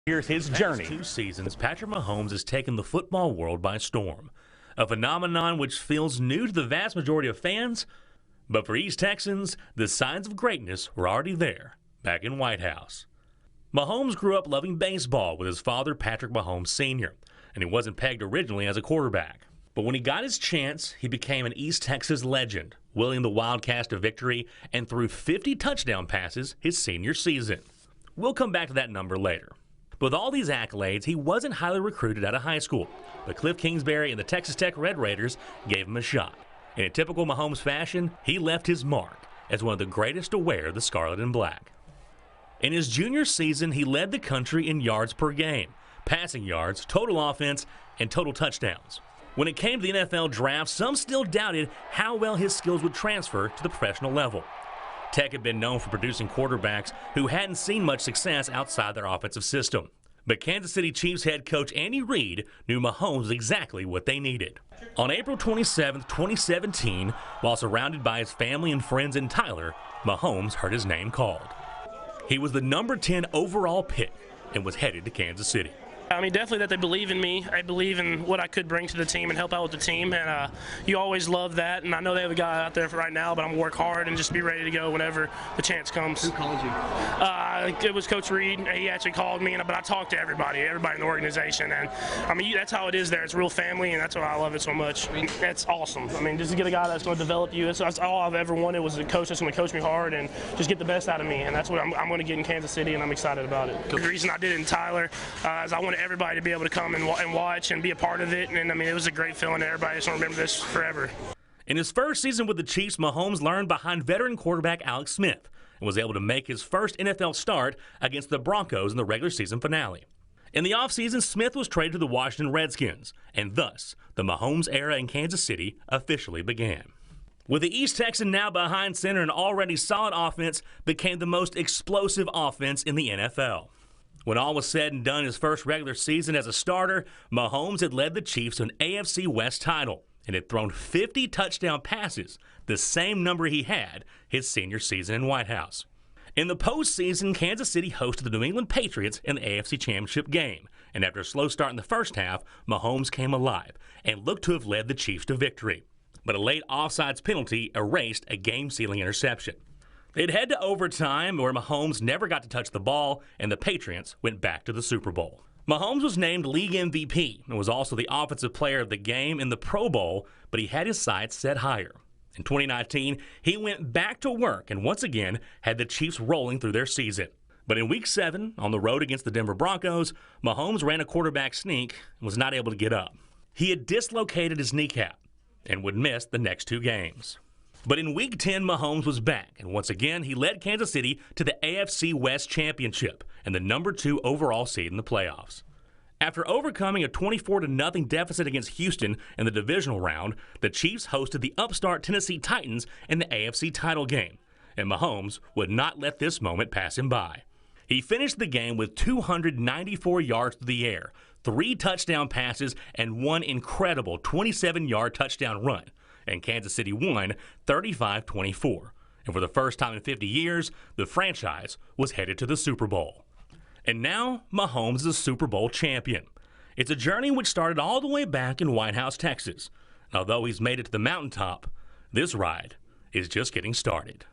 Here's his journey. Past 2 seasons, Patrick Mahomes has taken the football world by storm. A phenomenon which feels new to the vast majority of fans, but for East Texans, the signs of greatness were already there, back in White House. Mahomes grew up loving baseball with his father, Patrick Mahomes Sr., and he wasn't pegged originally as a quarterback. But when he got his chance, he became an East Texas legend, willing the Wildcats to victory and threw 50 touchdown passes his senior season. We'll come back to that number later. With all these accolades, he wasn't highly recruited out of high school, but Cliff Kingsbury and the Texas Tech Red Raiders gave him a shot. In a typical Mahomes fashion, he left his mark as one of the greatest to wear the scarlet and black. In his junior season, he led the country in yards per game, passing yards, total offense, and total touchdowns. When it came to the NFL draft, some still doubted how well his skills would transfer to the professional level. Tech had been known for producing quarterbacks who hadn't seen much success outside their offensive system. But Kansas City Chiefs head coach Andy Reid knew Mahomes was exactly what they needed. On April 27, 2017, while surrounded by his family and friends in Tyler, Mahomes heard his name called. He was the number 10 overall pick and was headed to Kansas City. I mean, definitely that they believe in me. I believe in what I could bring to the team and help out with the team, and you always love that. And I know they have a guy out there for right now, but I'm going to work hard and just be ready to go whenever the chance comes. Who called you? It was Coach Reid. He actually called me, but I talked to everybody in the organization, and I mean, that's how it is there. It's real family, and that's why I love it so much. That's awesome. I mean, just to get a guy that's going to develop you. That's all I've ever wanted, was a coach that's going to coach me hard and just get the best out of me, and that's what I'm going to get in Kansas City, and I'm excited about it. The reason I did it in Tyler is I wanted everybody to be able to come and watch and be a part of it, and I mean, it was a great feeling. Everybody's going to remember this forever. In his first season with the Chiefs, Mahomes learned behind veteran quarterback Alex Smith and was able to make his first NFL start against the Broncos in the regular season finale. In the offseason, Smith was traded to the Washington Redskins, and thus the Mahomes era in Kansas City officially began. With the East Texan now behind center, an already solid offense became the most explosive offense in the NFL. When all was said and done his first regular season as a starter, Mahomes had led the Chiefs to an AFC West title and had thrown 50 touchdown passes, the same number he had his senior season in White House. In the postseason, Kansas City hosted the New England Patriots in the AFC Championship game, and after a slow start in the first half, Mahomes came alive and looked to have led the Chiefs to victory. But a late offsides penalty erased a game-sealing interception. They'd head to overtime, where Mahomes never got to touch the ball, and the Patriots went back to the Super Bowl. Mahomes was named league MVP and was also the offensive player of the game in the Pro Bowl, but he had his sights set higher. In 2019, he went back to work and once again had the Chiefs rolling through their season. But in Week 7, on the road against the Denver Broncos, Mahomes ran a quarterback sneak and was not able to get up. He had dislocated his kneecap and would miss the next 2 games. But in Week 10, Mahomes was back, and once again, he led Kansas City to the AFC West Championship and the number 2 overall seed in the playoffs. After overcoming a 24-0 deficit against Houston in the divisional round, the Chiefs hosted the upstart Tennessee Titans in the AFC title game, and Mahomes would not let this moment pass him by. He finished the game with 294 yards through the air, 3 touchdown passes, and 1 incredible 27-yard touchdown run. And Kansas City won 35-24. And for the first time in 50 years, the franchise was headed to the Super Bowl. And now, Mahomes is a Super Bowl champion. It's a journey which started all the way back in White House, Texas. And although he's made it to the mountaintop, this ride is just getting started.